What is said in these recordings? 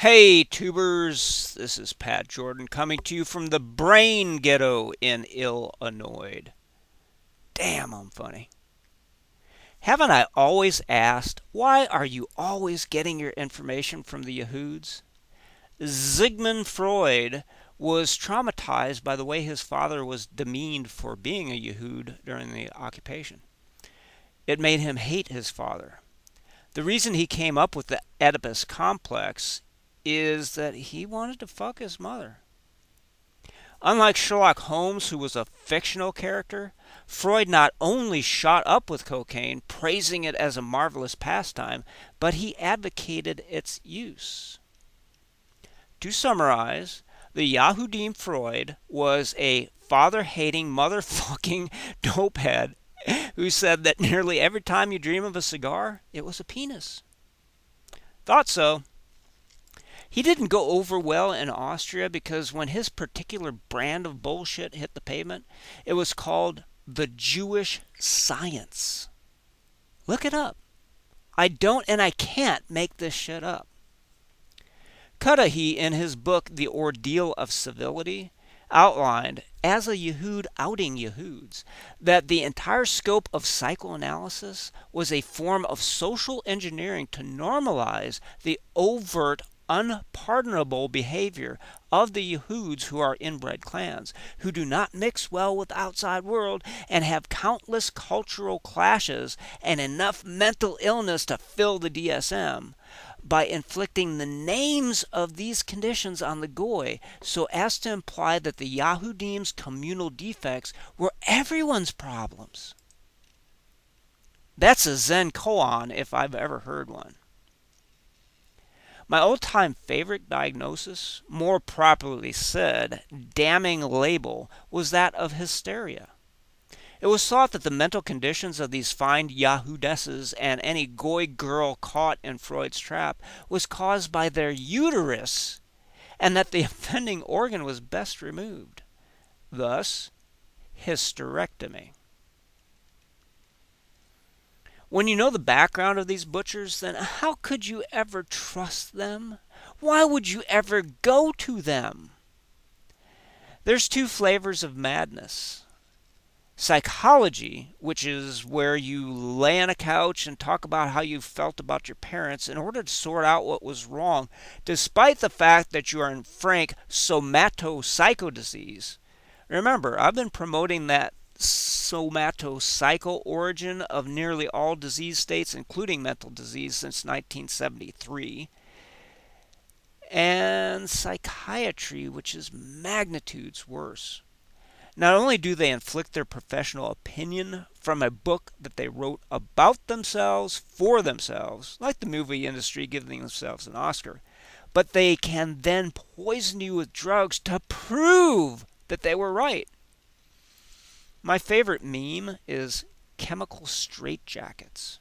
Hey, tubers, this is Pat Jordan coming to you from the Brain Ghetto in Illinois. Damn, I'm funny. Haven't I always asked, why are you always getting your information from the Yahoods? Sigmund Freud was traumatized by the way his father was demeaned for being a Yahud during the occupation. It made him hate his father. The reason he came up with the Oedipus complex is that he wanted to fuck his mother. Unlike Sherlock Holmes, who was a fictional character, Freud not only shot up with cocaine, praising it as a marvelous pastime, but he advocated its use. To summarize, the Yahudim Freud was a father-hating, motherfucking dopehead who said that nearly every time you dream of a cigar, it was a penis. Thought so. He didn't go over well in Austria because when his particular brand of bullshit hit the pavement, it was called the Jewish science. Look it up. I don't and I can't make this shit up. Cudahy, in his book The Ordeal of Civility, outlined, as a Yehud outing Yehuds, that the entire scope of psychoanalysis was a form of social engineering to normalize the overt, unpardonable behavior of the Yehuds who are inbred clans, who do not mix well with the outside world and have countless cultural clashes and enough mental illness to fill the DSM, by inflicting the names of these conditions on the Goy so as to imply that the Yahudim's communal defects were everyone's problems. That's a Zen koan if I've ever heard one. My old-time favorite diagnosis, more properly said, damning label, was that of hysteria. It was thought that the mental conditions of these fine Yahudesses and any Goy girl caught in Freud's trap was caused by their uterus, and that the offending organ was best removed. Thus, hysterectomy. When you know the background of these butchers, then how could you ever trust them? Why would you ever go to them? There's two flavors of madness. Psychology, which is where you lay on a couch and talk about how you felt about your parents in order to sort out what was wrong, despite the fact that you are in frank somatopsycho disease. Remember, I've been promoting that somatopsycho origin of nearly all disease states, including mental disease, since 1973. And psychiatry, which is magnitudes worse. Not only do they inflict their professional opinion from a book that they wrote about themselves, for themselves, like the movie industry giving themselves an Oscar, but they can then poison you with drugs to prove that they were right. My favorite meme is chemical straitjackets.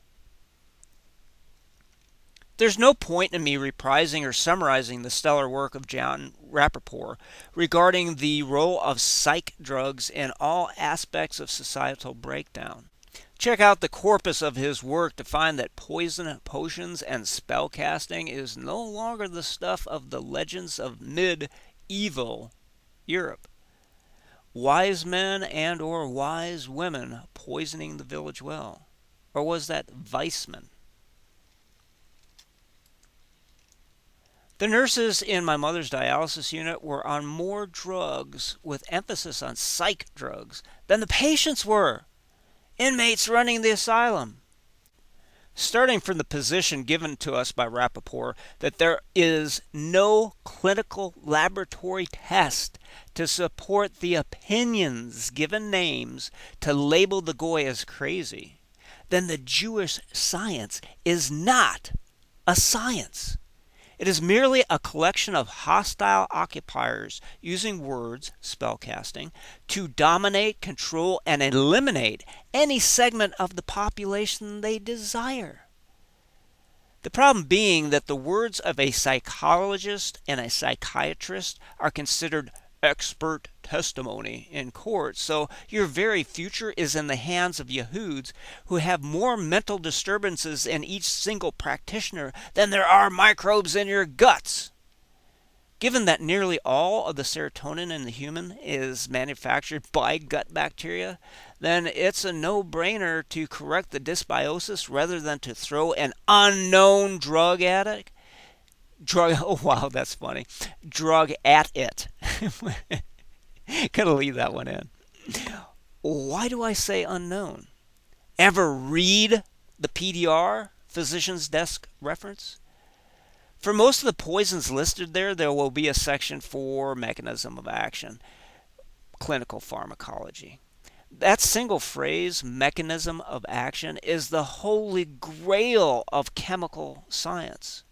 There's no point in me reprising or summarizing the stellar work of John Rappaport regarding the role of psych drugs in all aspects of societal breakdown. Check out the corpus of his work to find that poison, potions, and spellcasting is no longer the stuff of the legends of medieval Europe. Wise men and or wise women poisoning the village well. Or was that Weissman? The nurses in my mother's dialysis unit were on more drugs, with emphasis on psych drugs, than the patients were. Inmates running the asylum. Starting from the position given to us by Rappaport that there is no clinical laboratory test to support the opinions given names to label the Goy as crazy, then the Jewish science is not a science. It is merely a collection of hostile occupiers using words, spellcasting, to dominate, control, and eliminate any segment of the population they desire. The problem being that the words of a psychologist and a psychiatrist are considered expert testimony in court, so your very future is in the hands of Yehuds who have more mental disturbances in each single practitioner than there are microbes in your guts. Given that nearly all of the serotonin in the human is manufactured by gut bacteria, then it's a no-brainer to correct the dysbiosis rather than to throw an unknown oh wow, that's funny, drug at it. Gotta leave that one in. Why do I say unknown? Ever read the PDR, Physician's Desk Reference? For most of the poisons listed there will be a section for mechanism of action, clinical pharmacology. That single phrase, mechanism of action, is the holy grail of chemical science.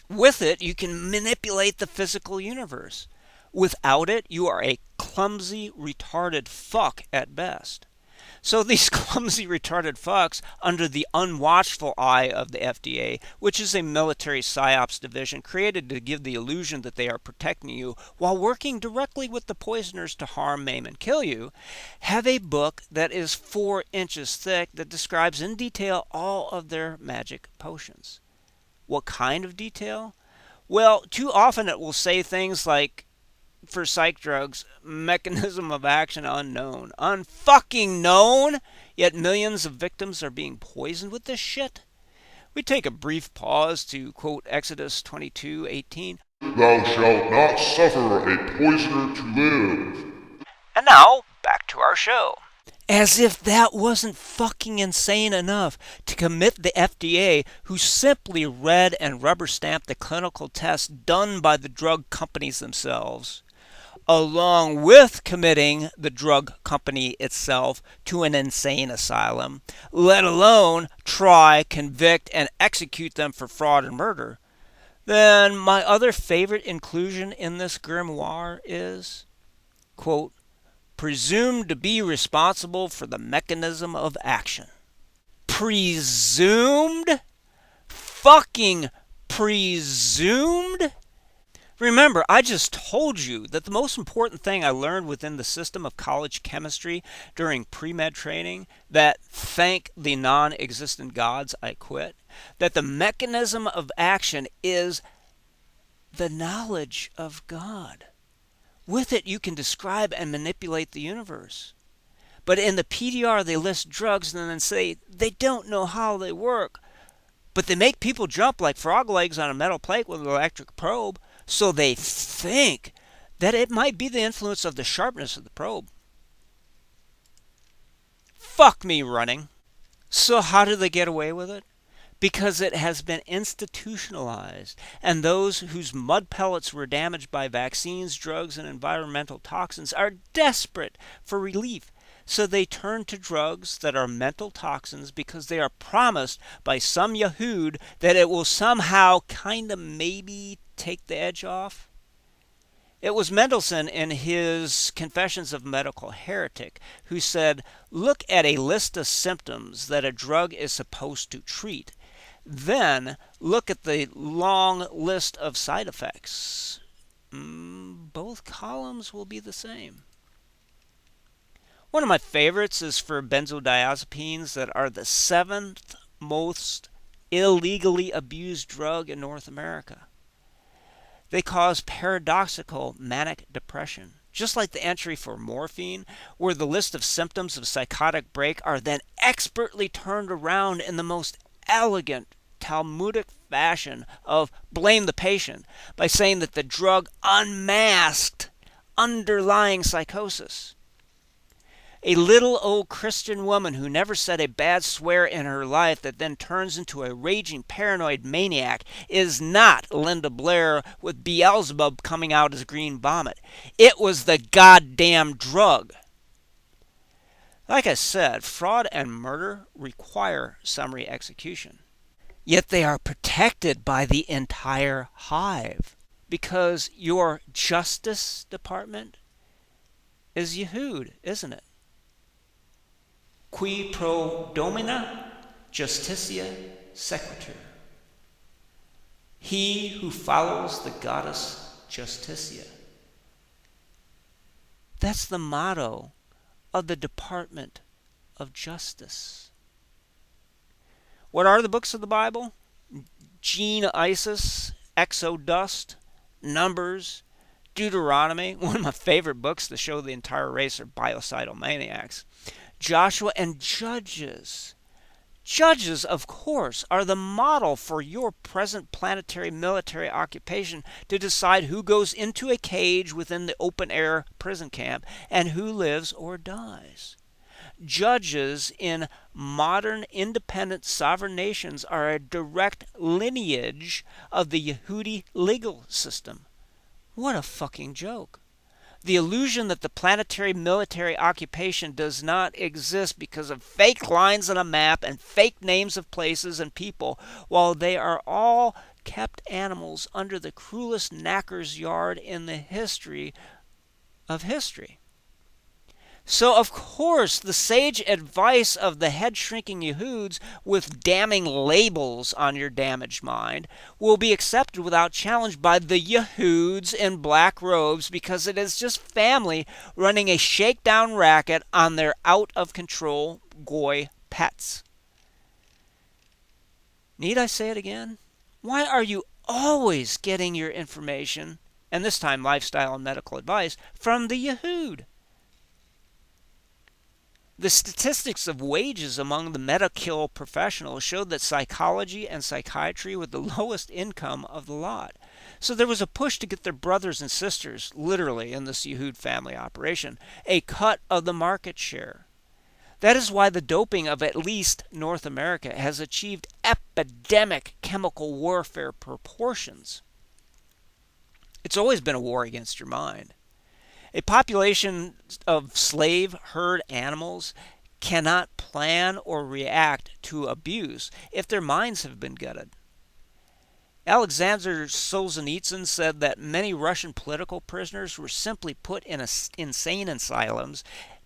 With it, you can manipulate the physical universe. Without it, you are a clumsy, retarded fuck at best. So these clumsy, retarded fucks, under the unwatchful eye of the FDA, which is a military psyops division created to give the illusion that they are protecting you while working directly with the poisoners to harm, maim, and kill you, have a book that is 4 inches thick that describes in detail all of their magic potions. What kind of detail? Well, too often it will say things like, for psych drugs, mechanism of action unknown. Unfucking known! Yet millions of victims are being poisoned with this shit. We take a brief pause to quote Exodus 22:18. Thou shalt not suffer a poisoner to live. And now, back to our show. As if that wasn't fucking insane enough to commit the FDA, who simply read and rubber stamped the clinical tests done by the drug companies themselves, along with committing the drug company itself to an insane asylum, let alone try, convict, and execute them for fraud and murder, then my other favorite inclusion in this grimoire is, quote, presumed to be responsible for the mechanism of action. Presumed? Fucking presumed? Remember, I just told you that the most important thing I learned within the system of college chemistry during pre-med training, that thank the non-existent gods I quit, that the mechanism of action is the knowledge of God. With it, you can describe and manipulate the universe. But in the PDR, they list drugs and then say they don't know how they work. But they make people jump like frog legs on a metal plate with an electric probe, so they think that it might be the influence of the sharpness of the probe. Fuck me running. So how do they get away with it? Because it has been institutionalized, and those whose mud pellets were damaged by vaccines, drugs, and environmental toxins are desperate for relief. So they turn to drugs that are mental toxins because they are promised by some Yahood that it will somehow kinda maybe take the edge off. It was Mendelssohn in his Confessions of a Medical Heretic who said, look at a list of symptoms that a drug is supposed to treat. Then look at the long list of side effects. Both columns will be the same. One of my favorites is for benzodiazepines that are the 7th most illegally abused drug in North America. They cause paradoxical manic depression, just like the entry for morphine, where the list of symptoms of psychotic break are then expertly turned around in the most elegant Talmudic fashion of blame the patient by saying that the drug unmasked underlying psychosis. A little old Christian woman who never said a bad swear in her life that then turns into a raging paranoid maniac is not Linda Blair with Beelzebub coming out as green vomit. It was the goddamn drug. Like I said, fraud and murder require summary execution. Yet they are protected by the entire hive because your Justice Department is Yehud, isn't it? Qui pro domina justitia sequitur. He who follows the goddess Justitia. That's the motto of the Department of Justice. What are the books of the Bible? Gene Isis, Exodust, Numbers, Deuteronomy, one of my favorite books to show the entire race are biocidal maniacs. Joshua and Judges. Judges, of course, are the model for your present planetary military occupation to decide who goes into a cage within the open air prison camp and who lives or dies. Judges in modern independent sovereign nations are a direct lineage of the Yehudi legal system. What a fucking joke. The illusion that the planetary military occupation does not exist because of fake lines on a map and fake names of places and people, while they are all kept animals under the cruelest knacker's yard in the history of history. So, of course, the sage advice of the head-shrinking Yehuds with damning labels on your damaged mind will be accepted without challenge by the Yehuds in black robes because it is just family running a shakedown racket on their out-of-control goy pets. Need I say it again? Why are you always getting your information, and this time lifestyle and medical advice, from the Yehud? The statistics of wages among the medical professionals showed that psychology and psychiatry were the lowest income of the lot. So there was a push to get their brothers and sisters, literally in this Yehud family operation, a cut of the market share. That is why the doping of at least North America has achieved epidemic chemical warfare proportions. It's always been a war against your mind. A population of slave herd animals cannot plan or react to abuse if their minds have been gutted. Alexander Solzhenitsyn said that many Russian political prisoners were simply put in insane asylums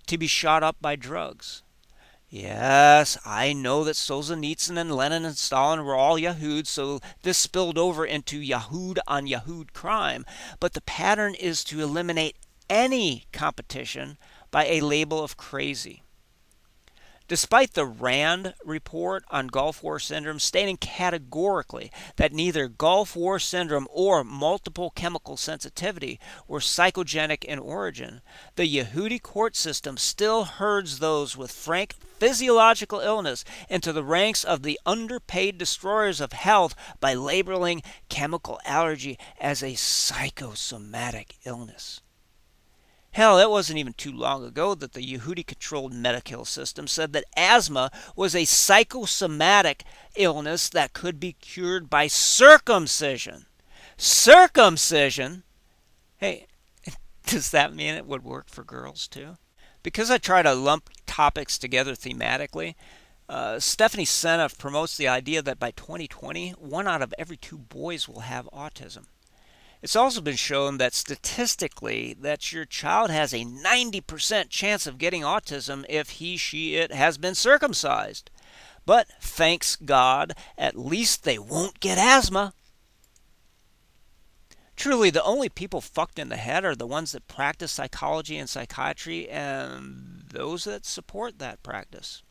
to be shot up by drugs. Yes, I know that Solzhenitsyn and Lenin and Stalin were all Yahuds, so this spilled over into Yahud on Yahud crime, but the pattern is to eliminate any competition by a label of crazy. Despite the RAND report on Gulf War syndrome stating categorically that neither Gulf War syndrome or multiple chemical sensitivity were psychogenic in origin, the Yehudi court system still herds those with frank physiological illness into the ranks of the underpaid destroyers of health by labeling chemical allergy as a psychosomatic illness. Hell, it wasn't even too long ago that the Yehudi-controlled medical system said that asthma was a psychosomatic illness that could be cured by circumcision. Circumcision? Hey, does that mean it would work for girls too? Because I try to lump topics together thematically, Stephanie Seneff promotes the idea that by 2020, 1 out of every 2 boys will have autism. It's also been shown that statistically that your child has a 90% chance of getting autism if he, she, it has been circumcised. But thanks God, at least they won't get asthma. Truly, the only people fucked in the head are the ones that practice psychology and psychiatry and those that support that practice.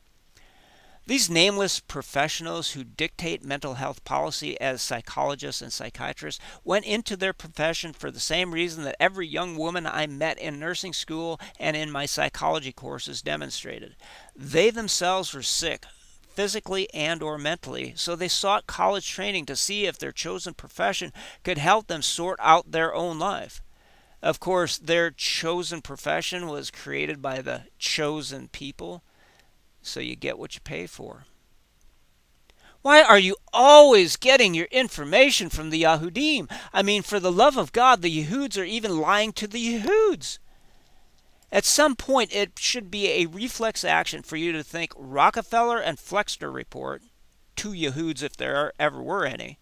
These nameless professionals who dictate mental health policy as psychologists and psychiatrists went into their profession for the same reason that every young woman I met in nursing school and in my psychology courses demonstrated. They themselves were sick, physically and or mentally, so they sought college training to see if their chosen profession could help them sort out their own life. Of course, their chosen profession was created by the chosen people. So you get what you pay for. Why are you always getting your information from the Yahudim? I mean, for the love of God, the Yehuds are even lying to the Yehuds. At some point, it should be a reflex action for you to think Rockefeller and Flexner report, 2 Yehuds if there ever were any,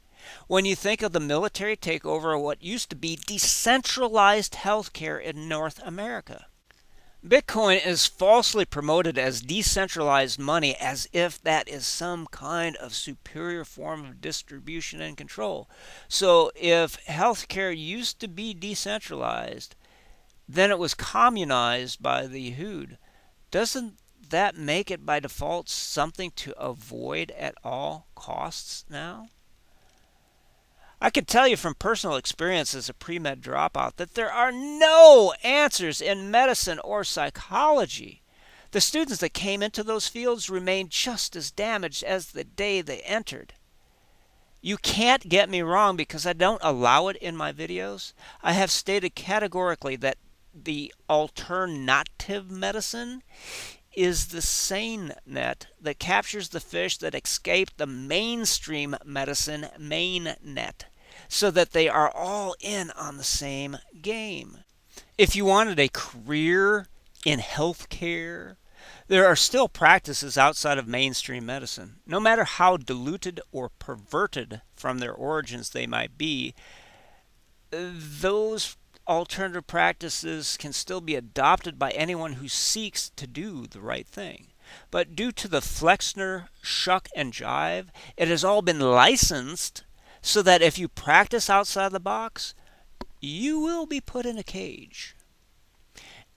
when you think of the military takeover of what used to be decentralized healthcare in North America. Bitcoin is falsely promoted as decentralized money as if that is some kind of superior form of distribution and control. So if healthcare used to be decentralized, then it was communized by the Yehud. Doesn't that make it by default something to avoid at all costs now? I can tell you from personal experience as a pre-med dropout that there are no answers in medicine or psychology. The students that came into those fields remain just as damaged as the day they entered. You can't get me wrong because I don't allow it in my videos. I have stated categorically that the alternative medicine is the seine net that captures the fish that escaped the mainstream medicine main net, so that they are all in on the same game. If you wanted a career in healthcare, there are still practices outside of mainstream medicine. No matter how diluted or perverted from their origins they might be, those alternative practices can still be adopted by anyone who seeks to do the right thing. But due to the Flexner shuck and jive, it has all been licensed so that if you practice outside the box, you will be put in a cage.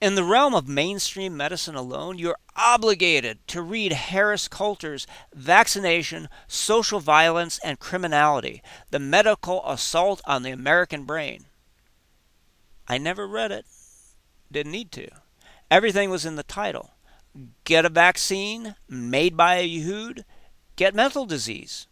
In the realm of mainstream medicine alone, you're obligated to read Harris Coulter's Vaccination, Social Violence, and Criminality, The Medical Assault on the American Brain. I never read it. Didn't need to. Everything was in the title. Get a vaccine made by a Yehud, get mental disease.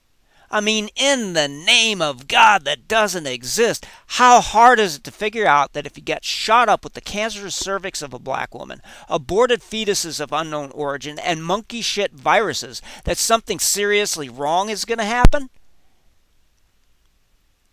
I mean, in the name of God that doesn't exist, how hard is it to figure out that if you get shot up with the cancerous cervix of a black woman, aborted fetuses of unknown origin, and monkey shit viruses, that something seriously wrong is going to happen?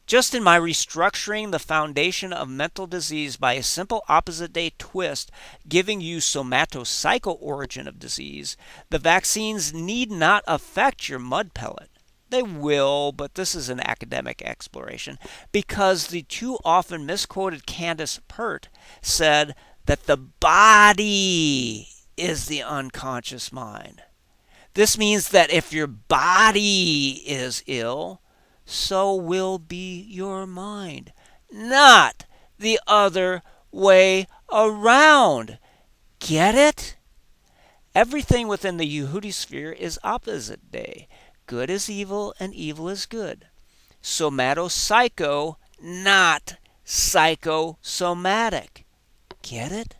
Just in my restructuring the foundation of mental disease by a simple opposite day twist, giving you somatopsycho origin of disease, the vaccines need not affect your mud pellet. They will, but this is an academic exploration, because the too often misquoted Candace Pert said that the body is the unconscious mind. This means that if your body is ill, so will be your mind, not the other way around. Get it? Everything within the Yehudi sphere is opposite day. Good is evil and evil is good. Somatopsycho, not psychosomatic. Get it?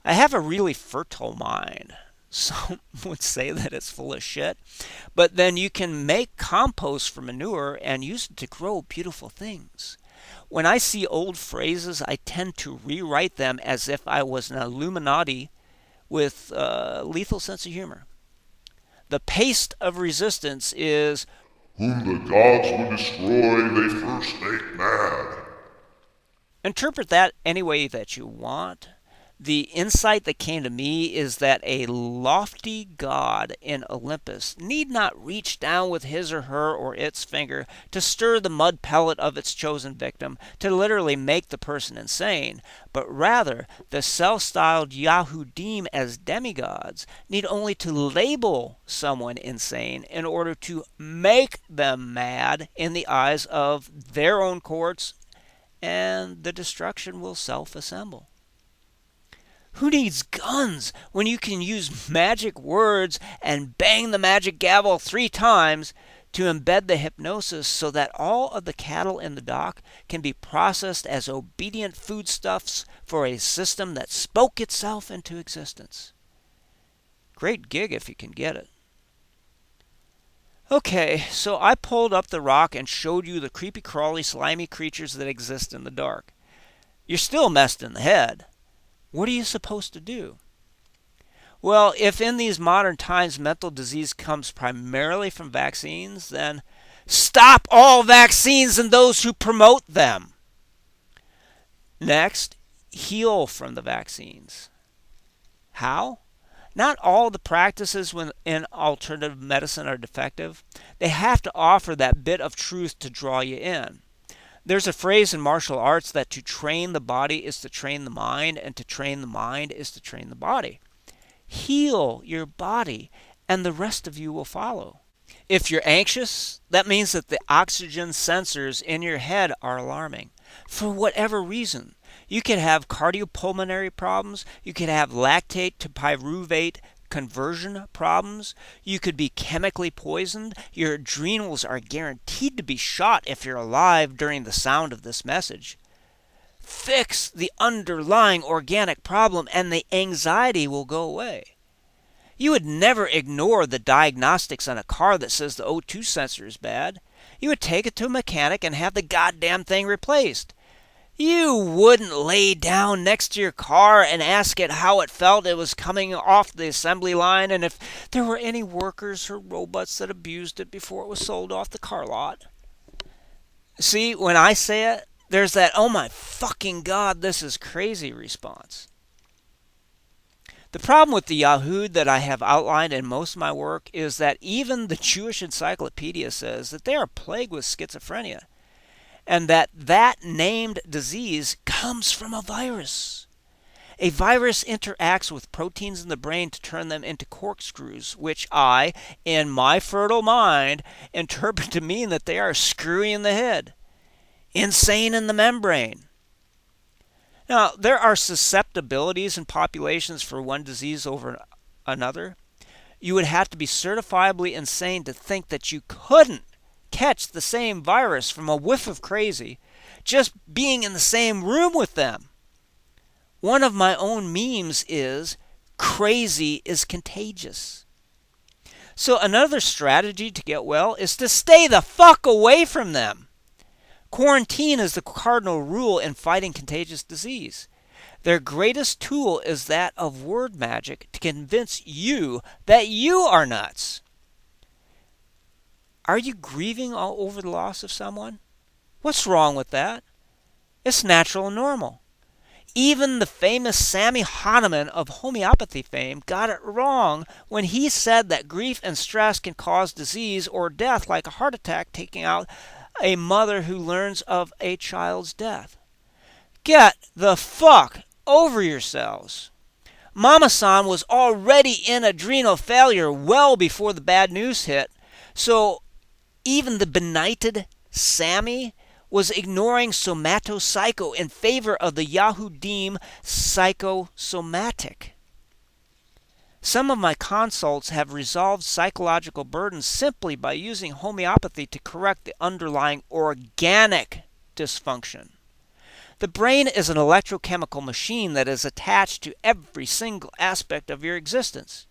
I have a really fertile mind. Some would say that it's full of shit. But then you can make compost for manure and use it to grow beautiful things. When I see old phrases, I tend to rewrite them as if I was an Illuminati with a lethal sense of humor. The paste of resistance is, whom the gods would destroy, they first make mad. interpret that any way that you want. The insight that came to me is that a lofty god in Olympus need not reach down with his or her or its finger to stir the mud pellet of its chosen victim to literally make the person insane, but rather the self-styled Yahudim as demigods need only to label someone insane in order to make them mad in the eyes of their own courts, and the destruction will self-assemble. Who needs guns when you can use magic words and bang the magic gavel 3 times to embed the hypnosis so that all of the cattle in the dock can be processed as obedient foodstuffs for a system that spoke itself into existence? Great gig if you can get it. Okay, so I pulled up the rock and showed you the creepy crawly slimy creatures that exist in the dark. You're still messed in the head. What are you supposed to do? Well, if in these modern times mental disease comes primarily from vaccines, then stop all vaccines and those who promote them. Next, heal from the vaccines. How? Not all the practices in alternative medicine are defective. They have to offer that bit of truth to draw you in. There's a phrase in martial arts that to train the body is to train the mind, and to train the mind is to train the body. Heal your body, and the rest of you will follow. If you're anxious, that means that the oxygen sensors in your head are alarming. For whatever reason, you could have cardiopulmonary problems, you could have lactate to pyruvate conversion problems. You could be chemically poisoned. Your adrenals are guaranteed to be shot if you're alive during the sound of this message. Fix the underlying organic problem and the anxiety will go away. You would never ignore the diagnostics on a car that says the O2 sensor is bad. You would take it to a mechanic and have the goddamn thing replaced. You wouldn't lay down next to your car and ask it how it felt it was coming off the assembly line and if there were any workers or robots that abused it before it was sold off the car lot. See, when I say it, there's that, oh my fucking God, this is crazy response. The problem with the Yahoo that I have outlined in most of my work is that even the Jewish Encyclopedia says that they are plagued with schizophrenia, and that named disease comes from a virus. A virus interacts with proteins in the brain to turn them into corkscrews, which I, in my fertile mind, interpret to mean that they are screwy in the head, insane in the membrane. Now, there are susceptibilities in populations for one disease over another. You would have to be certifiably insane to think that you couldn't catch the same virus from a whiff of crazy just being in the same room with them. One of my own memes is, crazy is contagious. So another strategy to get well is to stay the fuck away from them. Quarantine is the cardinal rule in fighting contagious disease. Their greatest tool is that of word magic to convince you that you are nuts. Are you grieving over the loss of someone? What's wrong with that? It's natural and normal. Even the famous Sammy Hahnemann of homeopathy fame got it wrong when he said that grief and stress can cause disease or death, like a heart attack taking out a mother who learns of a child's death. Get the fuck over yourselves. Mama-san was already in adrenal failure well before the bad news hit, so even the benighted Sammy was ignoring somatopsycho in favor of the Yahudim psychosomatic. Some of my consults have resolved psychological burdens simply by using homeopathy to correct the underlying organic dysfunction. The brain is an electrochemical machine that is attached to every single aspect of your existence.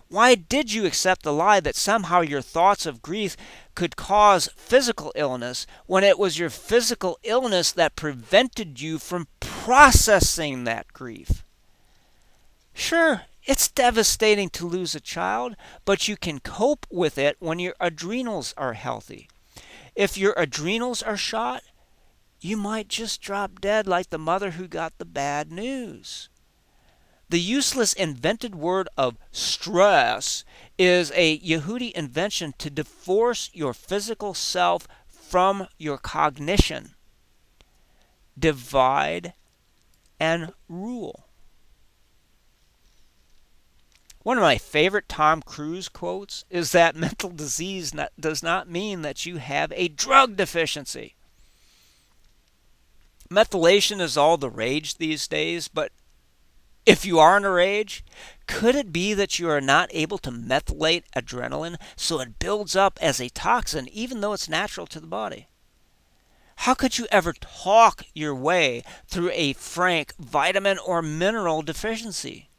Why did you accept the lie that somehow your thoughts of grief could cause physical illness when it was your physical illness that prevented you from processing that grief? Sure, it's devastating to lose a child, but you can cope with it when your adrenals are healthy. If your adrenals are shot, you might just drop dead like the mother who got the bad news. The useless invented word of stress is a Yehudi invention to divorce your physical self from your cognition. Divide and rule. One of my favorite Tom Cruise quotes is that mental disease does not mean that you have a drug deficiency. Methylation is all the rage these days, but if you are in a rage, could it be that you are not able to methylate adrenaline so it builds up as a toxin even though it's natural to the body? How could you ever talk your way through a frank vitamin or mineral deficiency?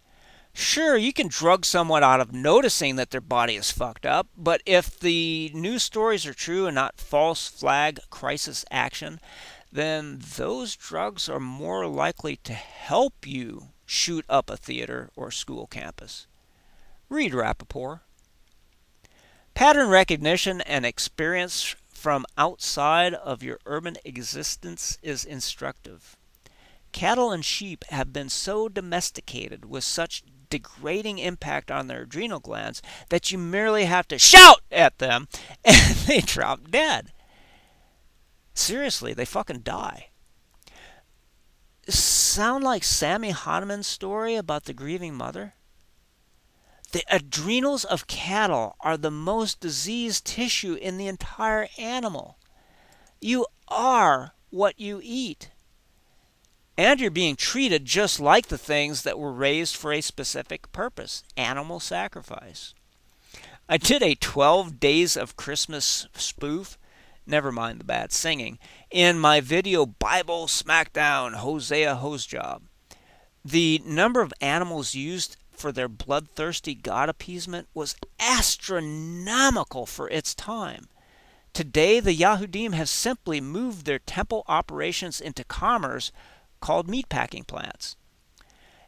Sure, you can drug someone out of noticing that their body is fucked up, but if the news stories are true and not false flag crisis action, then those drugs are more likely to help you shoot up a theater or school campus. Read Rappaport. Pattern recognition and experience from outside of your urban existence is instructive. Cattle and sheep have been so domesticated with such degrading impact on their adrenal glands that you merely have to shout at them and they drop dead. Seriously, they fucking die. Sound like Sammy Hahnemann's story about the grieving mother? The adrenals of cattle are the most diseased tissue in the entire animal. You are what you eat. And you're being treated just like the things that were raised for a specific purpose, animal sacrifice. I did a 12 Days of Christmas spoof, never mind the bad singing, in my video Bible Smackdown Hosea Hosejob. The number of animals used for their bloodthirsty God appeasement was astronomical for its time. Today, the Yahudim have simply moved their temple operations into commerce called meatpacking plants.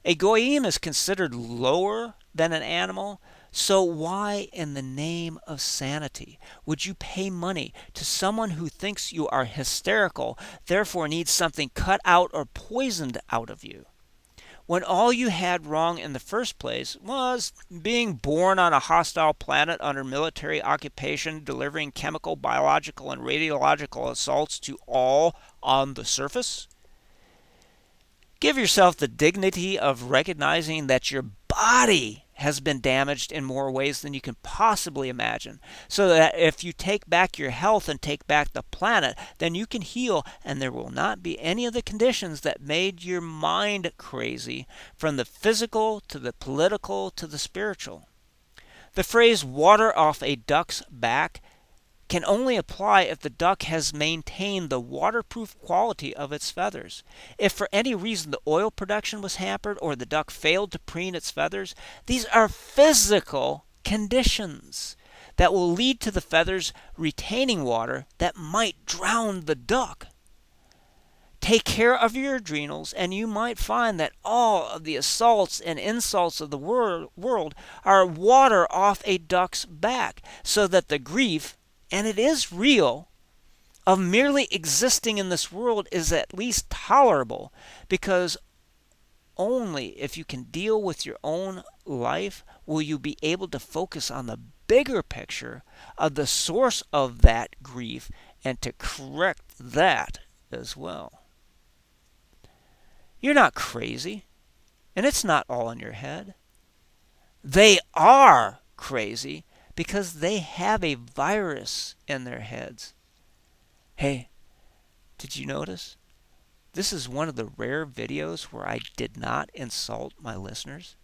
A goyim is considered lower than an animal, so why in the name of sanity would you pay money to someone who thinks you are hysterical, therefore needs something cut out or poisoned out of you? When all you had wrong in the first place was being born on a hostile planet under military occupation, delivering chemical, biological, and radiological assaults to all on the surface? Give yourself the dignity of recognizing that your body has been damaged in more ways than you can possibly imagine, so that if you take back your health and take back the planet, then you can heal, and there will not be any of the conditions that made your mind crazy, from the physical to the political to the spiritual. The phrase water off a duck's back can only apply if the duck has maintained the waterproof quality of its feathers. If for any reason the oil production was hampered or the duck failed to preen its feathers, these are physical conditions that will lead to the feathers retaining water that might drown the duck. Take care of your adrenals, and you might find that all of the assaults and insults of the world are water off a duck's back, so that the grief, and it is real, of merely existing in this world is at least tolerable, because only if you can deal with your own life will you be able to focus on the bigger picture of the source of that grief and to correct that as well. You're not crazy, and it's not all in your head. They are crazy because they have a virus in their heads. Hey, did you notice? This is one of the rare videos where I did not insult my listeners.